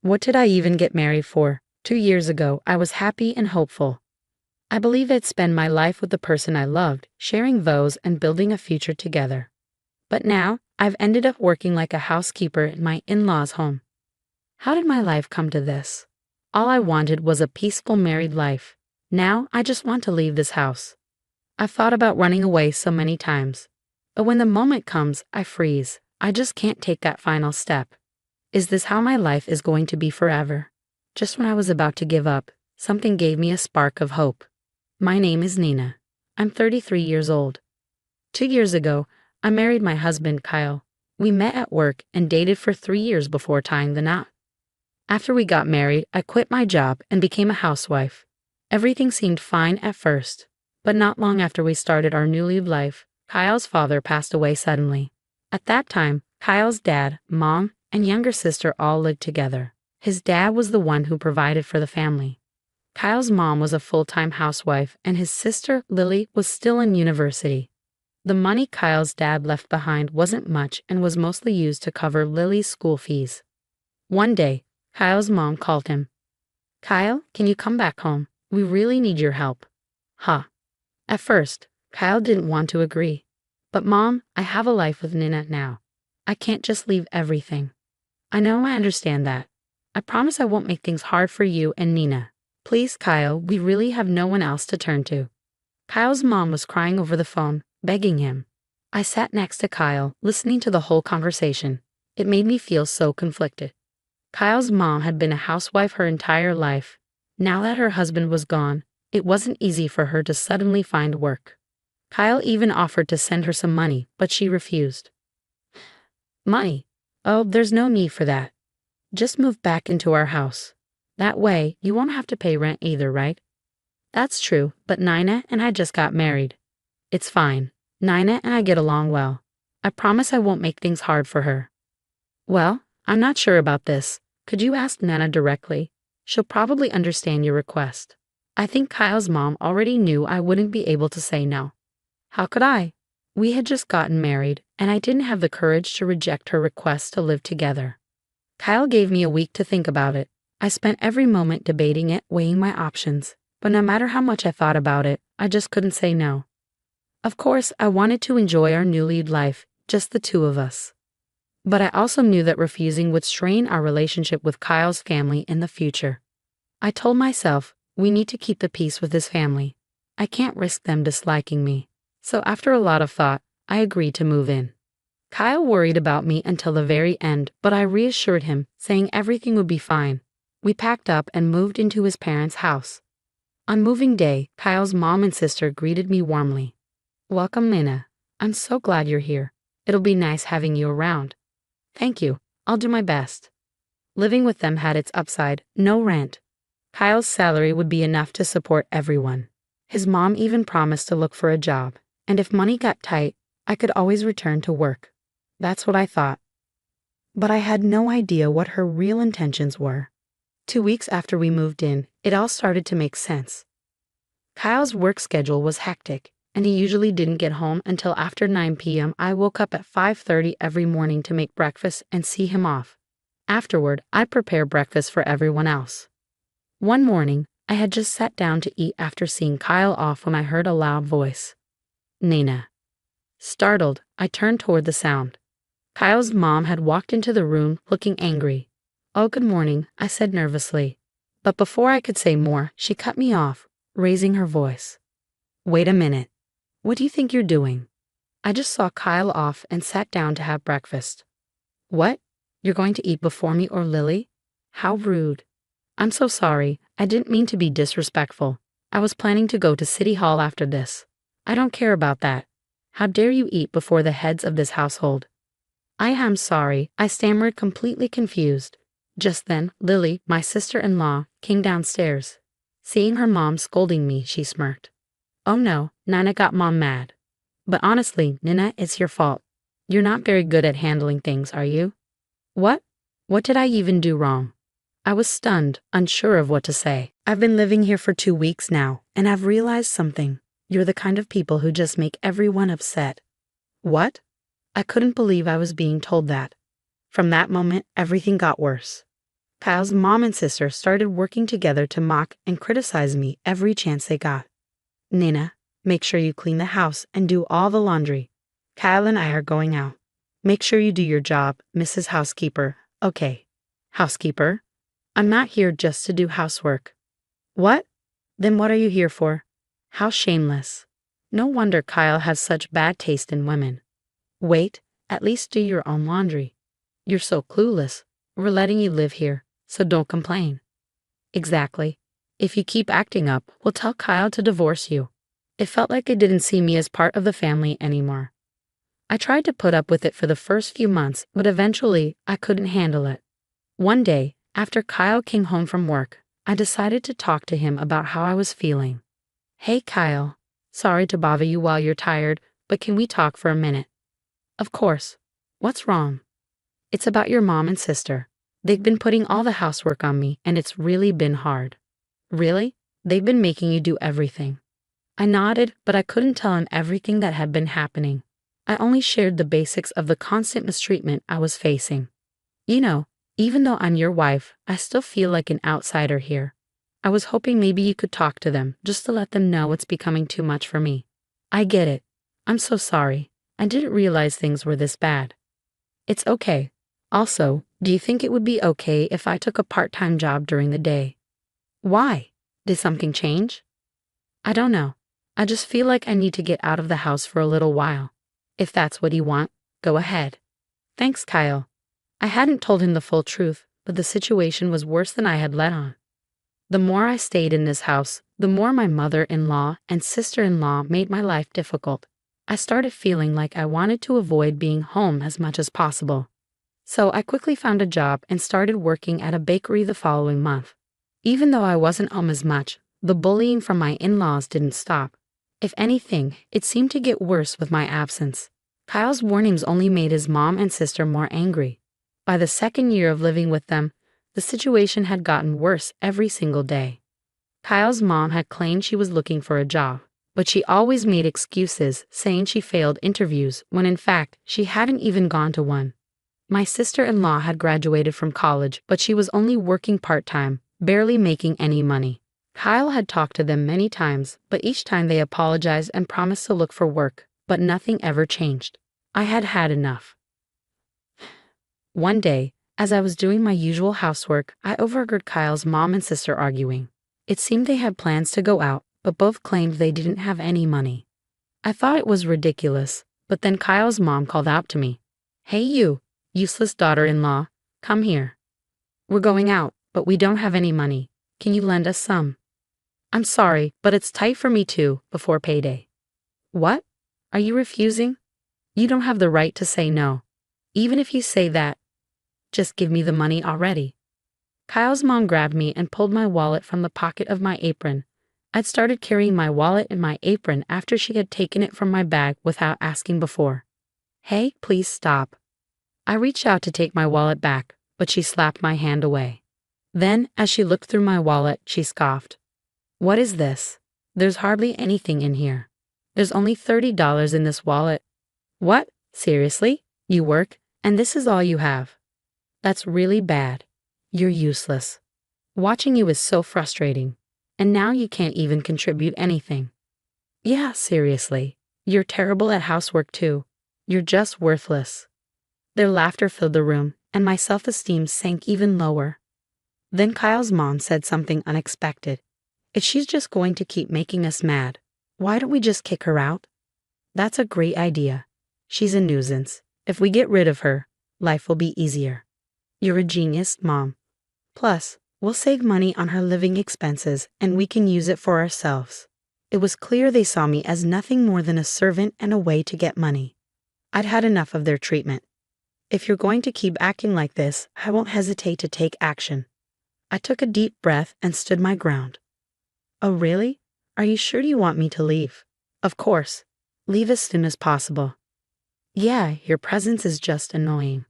What did I even get married for? 2 years ago, I was happy and hopeful. I believed I'd spend my life with the person I loved, sharing vows and building a future together. But now, I've ended up working like a housekeeper in my in-laws' home. How did my life come to this? All I wanted was a peaceful married life. Now, I just want to leave this house. I've thought about running away so many times. But when the moment comes, I freeze. I just can't take that final step. Is this how my life is going to be forever? Just when I was about to give up, something gave me a spark of hope. My name is Nina. I'm 33 years old. 2 years ago, I married my husband, Kyle. We met at work and dated for 3 years before tying the knot. After we got married, I quit my job and became a housewife. Everything seemed fine at first, but not long after we started our new life, Kyle's father passed away suddenly. At that time, Kyle's dad, mom, and younger sister all lived together. His dad was the one who provided for the family. Kyle's mom was a full-time housewife, and his sister, Lily, was still in university. The money Kyle's dad left behind wasn't much and was mostly used to cover Lily's school fees. One day, Kyle's mom called him. "Kyle, can you come back home? We really need your help." Huh. At first, Kyle didn't want to agree. "But Mom, I have a life with Nina now. I can't just leave everything." "I know, I understand that. I promise I won't make things hard for you and Nina. Please, Kyle, we really have no one else to turn to." Kyle's mom was crying over the phone, begging him. I sat next to Kyle, listening to the whole conversation. It made me feel so conflicted. Kyle's mom had been a housewife her entire life. Now that her husband was gone, it wasn't easy for her to suddenly find work. Kyle even offered to send her some money, but she refused. "Money? Oh, there's no need for that. Just move back into our house. That way, you won't have to pay rent either, right?" "That's true, but Nina and I just got married." "It's fine. Nina and I get along well. I promise I won't make things hard for her." "Well, I'm not sure about this. Could you ask Nana directly? She'll probably understand your request." I think Kyle's mom already knew I wouldn't be able to say no. How could I? We had just gotten married, and I didn't have the courage to reject her request to live together. Kyle gave me a week to think about it. I spent every moment debating it, weighing my options. But no matter how much I thought about it, I just couldn't say no. Of course, I wanted to enjoy our new life, just the two of us. But I also knew that refusing would strain our relationship with Kyle's family in the future. I told myself, we need to keep the peace with his family. I can't risk them disliking me. So after a lot of thought, I agreed to move in. Kyle worried about me until the very end, but I reassured him, saying everything would be fine. We packed up and moved into his parents' house. On moving day, Kyle's mom and sister greeted me warmly. "Welcome, Nina. I'm so glad you're here. It'll be nice having you around." "Thank you. I'll do my best." Living with them had its upside, no rent. Kyle's salary would be enough to support everyone. His mom even promised to look for a job, and if money got tight, I could always return to work. That's what I thought. But I had no idea what her real intentions were. 2 weeks after we moved in, it all started to make sense. Kyle's work schedule was hectic, and he usually didn't get home until after 9 p.m. I woke up at 5:30 every morning to make breakfast and see him off. Afterward, I'd prepare breakfast for everyone else. One morning, I had just sat down to eat after seeing Kyle off when I heard a loud voice. "Nina." Startled, I turned toward the sound. Kyle's mom had walked into the room looking angry. "Oh, good morning," I said nervously. But before I could say more, she cut me off, raising her voice. "Wait a minute. What do you think you're doing? I just saw Kyle off and sat down to have breakfast." "What? You're going to eat before me or Lily? How rude." "I'm so sorry. I didn't mean to be disrespectful. I was planning to go to City Hall after this." "I don't care about that. How dare you eat before the heads of this household?" "I am sorry," I stammered, completely confused. Just then, Lily, my sister-in-law, came downstairs. Seeing her mom scolding me, she smirked. "Oh no, Nana got Mom mad." "But honestly, Nina, it's your fault. You're not very good at handling things, are you?" "What? What did I even do wrong?" I was stunned, unsure of what to say. "I've been living here for 2 weeks now, and I've realized something. You're the kind of people who just make everyone upset." "What?" I couldn't believe I was being told that. From that moment, everything got worse. Kyle's mom and sister started working together to mock and criticize me every chance they got. Nina, make sure you clean the house and do all the laundry. Kyle and I are going out. Make sure you do your job, Mrs. Housekeeper. Okay. Housekeeper? I'm not here just to do housework. What? Then what are you here for? How shameless. No wonder Kyle has such bad taste in women. Wait, at least do your own laundry. You're so clueless. We're letting you live here, so don't complain. Exactly. If you keep acting up, we'll tell Kyle to divorce you. It felt like it didn't see me as part of the family anymore. I tried to put up with it for the first few months, but eventually I couldn't handle it. One day, after Kyle came home from work, I decided to talk to him about how I was feeling. Hey Kyle, sorry to bother you while you're tired, but can we talk for a minute? Of course. What's wrong? It's about your mom and sister. They've been putting all the housework on me, and it's really been hard. Really? They've been making you do everything. I nodded, but I couldn't tell him everything that had been happening. I only shared the basics of the constant mistreatment I was facing. You know, even though I'm your wife, I still feel like an outsider here. I was hoping maybe you could talk to them, just to let them know it's becoming too much for me. I get it. I'm so sorry. I didn't realize things were this bad. It's okay. Also, do you think it would be okay if I took a part-time job during the day? Why? Did something change? I don't know. I just feel like I need to get out of the house for a little while. If that's what you want, go ahead. Thanks, Kyle. I hadn't told him the full truth, but the situation was worse than I had let on. The more I stayed in this house, the more my mother-in-law and sister-in-law made my life difficult. I started feeling like I wanted to avoid being home as much as possible. So I quickly found a job and started working at a bakery the following month. Even though I wasn't home as much, the bullying from my in-laws didn't stop. If anything, it seemed to get worse with my absence. Kyle's warnings only made his mom and sister more angry. By the second year of living with them, the situation had gotten worse every single day. Kyle's mom had claimed she was looking for a job, but she always made excuses, saying she failed interviews when in fact she hadn't even gone to one. My sister-in-law had graduated from college, but she was only working part-time, barely making any money. Kyle had talked to them many times, but each time they apologized and promised to look for work, but nothing ever changed. I had had enough. One day, as I was doing my usual housework, I overheard Kyle's mom and sister arguing. It seemed they had plans to go out, but both claimed they didn't have any money. I thought it was ridiculous, but then Kyle's mom called out to me. Hey you, useless daughter-in-law, come here. We're going out, but we don't have any money. Can you lend us some? I'm sorry, but it's tight for me too, before payday. What? Are you refusing? You don't have the right to say no. Even if you say that, just give me the money already. Kyle's mom grabbed me and pulled my wallet from the pocket of my apron. I'd started carrying my wallet in my apron after she had taken it from my bag without asking before. Hey, please stop. I reached out to take my wallet back, but she slapped my hand away. Then, as she looked through my wallet, she scoffed. What is this? There's hardly anything in here. There's only $30 in this wallet. What? Seriously? You work, and this is all you have? That's really bad. You're useless. Watching you is so frustrating. And now you can't even contribute anything. Yeah, seriously. You're terrible at housework too. You're just worthless. Their laughter filled the room, and my self-esteem sank even lower. Then Kyle's mom said something unexpected. If she's just going to keep making us mad, why don't we just kick her out? That's a great idea. She's a nuisance. If we get rid of her, life will be easier. You're a genius, Mom. Plus, we'll save money on her living expenses and we can use it for ourselves. It was clear they saw me as nothing more than a servant and a way to get money. I'd had enough of their treatment. If you're going to keep acting like this, I won't hesitate to take action. I took a deep breath and stood my ground. Oh, really? Are you sure you want me to leave? Of course. Leave as soon as possible. Yeah, your presence is just annoying.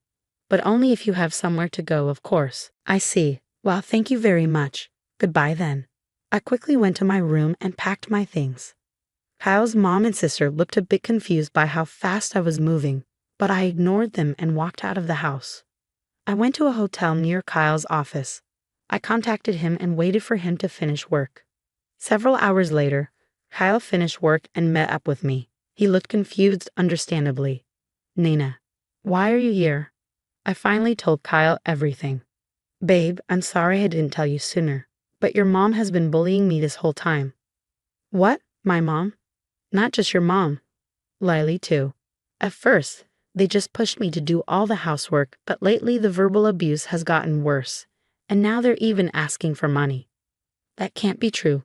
But only if you have somewhere to go, of course. I see. Well, thank you very much. Goodbye then. I quickly went to my room and packed my things. Kyle's mom and sister looked a bit confused by how fast I was moving, but I ignored them and walked out of the house. I went to a hotel near Kyle's office. I contacted him and waited for him to finish work. Several hours later, Kyle finished work and met up with me. He looked confused, understandably. Nina, why are you here? I finally told Kyle everything. Babe, I'm sorry I didn't tell you sooner, but your mom has been bullying me this whole time. What? My mom? Not just your mom. Lily, too. At first, they just pushed me to do all the housework, but lately the verbal abuse has gotten worse, and now they're even asking for money. That can't be true.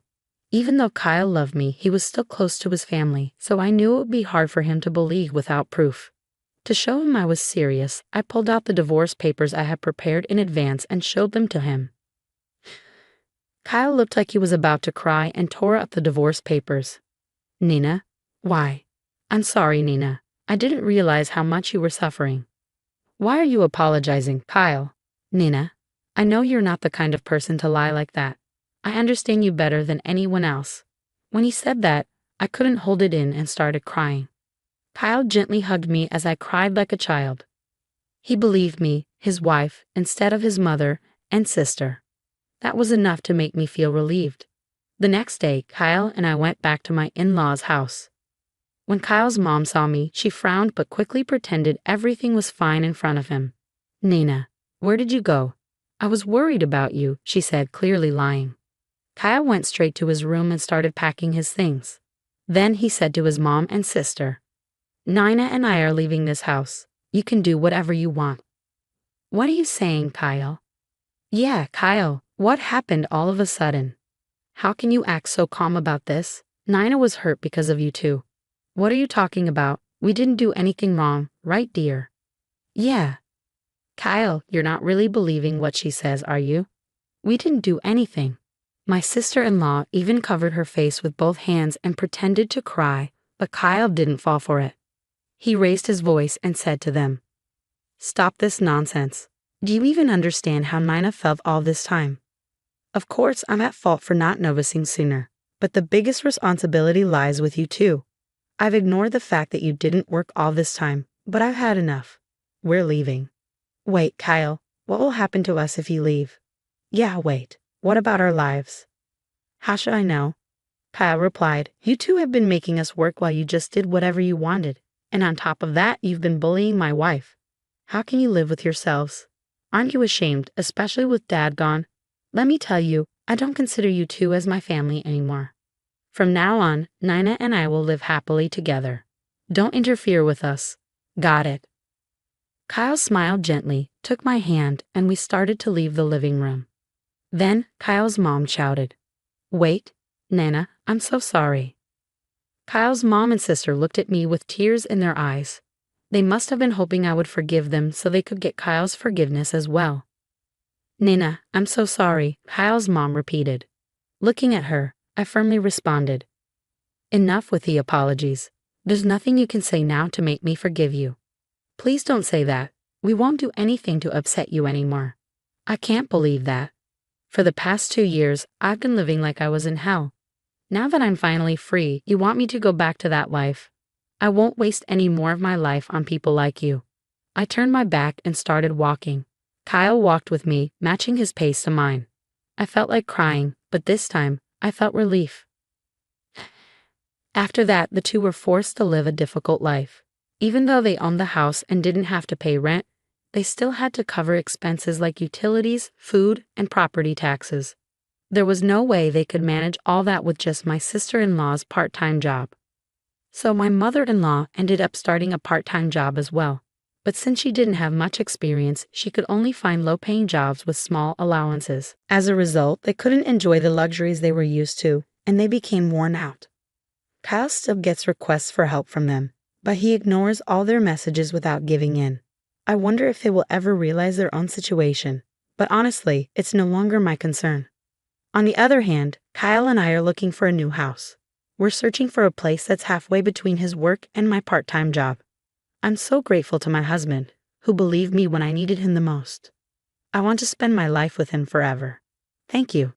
Even though Kyle loved me, he was still close to his family, so I knew it would be hard for him to bully without proof. To show him I was serious, I pulled out the divorce papers I had prepared in advance and showed them to him. Kyle looked like he was about to cry and tore up the divorce papers. Nina, why? I'm sorry, Nina. I didn't realize how much you were suffering. Why are you apologizing, Kyle? Nina, I know you're not the kind of person to lie like that. I understand you better than anyone else. When he said that, I couldn't hold it in and started crying. Kyle gently hugged me as I cried like a child. He believed me, his wife, instead of his mother and sister. That was enough to make me feel relieved. The next day, Kyle and I went back to my in-laws' house. When Kyle's mom saw me, she frowned but quickly pretended everything was fine in front of him. Nina, where did you go? I was worried about you, she said, clearly lying. Kyle went straight to his room and started packing his things. Then he said to his mom and sister, Nina and I are leaving this house. You can do whatever you want. What are you saying, Kyle? Yeah, Kyle, what happened all of a sudden? How can you act so calm about this? Nina was hurt because of you too. What are you talking about? We didn't do anything wrong, right, dear? Yeah. Kyle, you're not really believing what she says, are you? We didn't do anything. My sister-in-law even covered her face with both hands and pretended to cry, but Kyle didn't fall for it. He raised his voice and said to them, Stop this nonsense. Do you even understand how Nina felt all this time? Of course, I'm at fault for not noticing sooner, but the biggest responsibility lies with you too. I've ignored the fact that you didn't work all this time, but I've had enough. We're leaving. Wait, Kyle, what will happen to us if you leave? Yeah, wait, what about our lives? How should I know? Kyle replied, You two have been making us work while you just did whatever you wanted. And on top of that, you've been bullying my wife. How can you live with yourselves? Aren't you ashamed, especially with Dad gone? Let me tell you, I don't consider you two as my family anymore. From now on, Nina and I will live happily together. Don't interfere with us. Got it? Kyle smiled gently, took my hand, and we started to leave the living room. Then Kyle's mom shouted, Wait, Nana, I'm so sorry. Kyle's mom and sister looked at me with tears in their eyes. They must have been hoping I would forgive them so they could get Kyle's forgiveness as well. Nina, I'm so sorry, Kyle's mom repeated. Looking at her, I firmly responded, Enough with the apologies. There's nothing you can say now to make me forgive you. Please don't say that. We won't do anything to upset you anymore. I can't believe that. For the past 2 years, I've been living like I was in hell. Now that I'm finally free, you want me to go back to that life. I won't waste any more of my life on people like you. I turned my back and started walking. Kyle walked with me, matching his pace to mine. I felt like crying, but this time, I felt relief. After that, the two were forced to live a difficult life. Even though they owned the house and didn't have to pay rent, they still had to cover expenses like utilities, food, and property taxes. There was no way they could manage all that with just my sister-in-law's part-time job. So my mother-in-law ended up starting a part-time job as well. But since she didn't have much experience, she could only find low-paying jobs with small allowances. As a result, they couldn't enjoy the luxuries they were used to, and they became worn out. Kyle still gets requests for help from them, but he ignores all their messages without giving in. I wonder if they will ever realize their own situation, but honestly, it's no longer my concern. On the other hand, Kyle and I are looking for a new house. We're searching for a place that's halfway between his work and my part-time job. I'm so grateful to my husband, who believed me when I needed him the most. I want to spend my life with him forever. Thank you.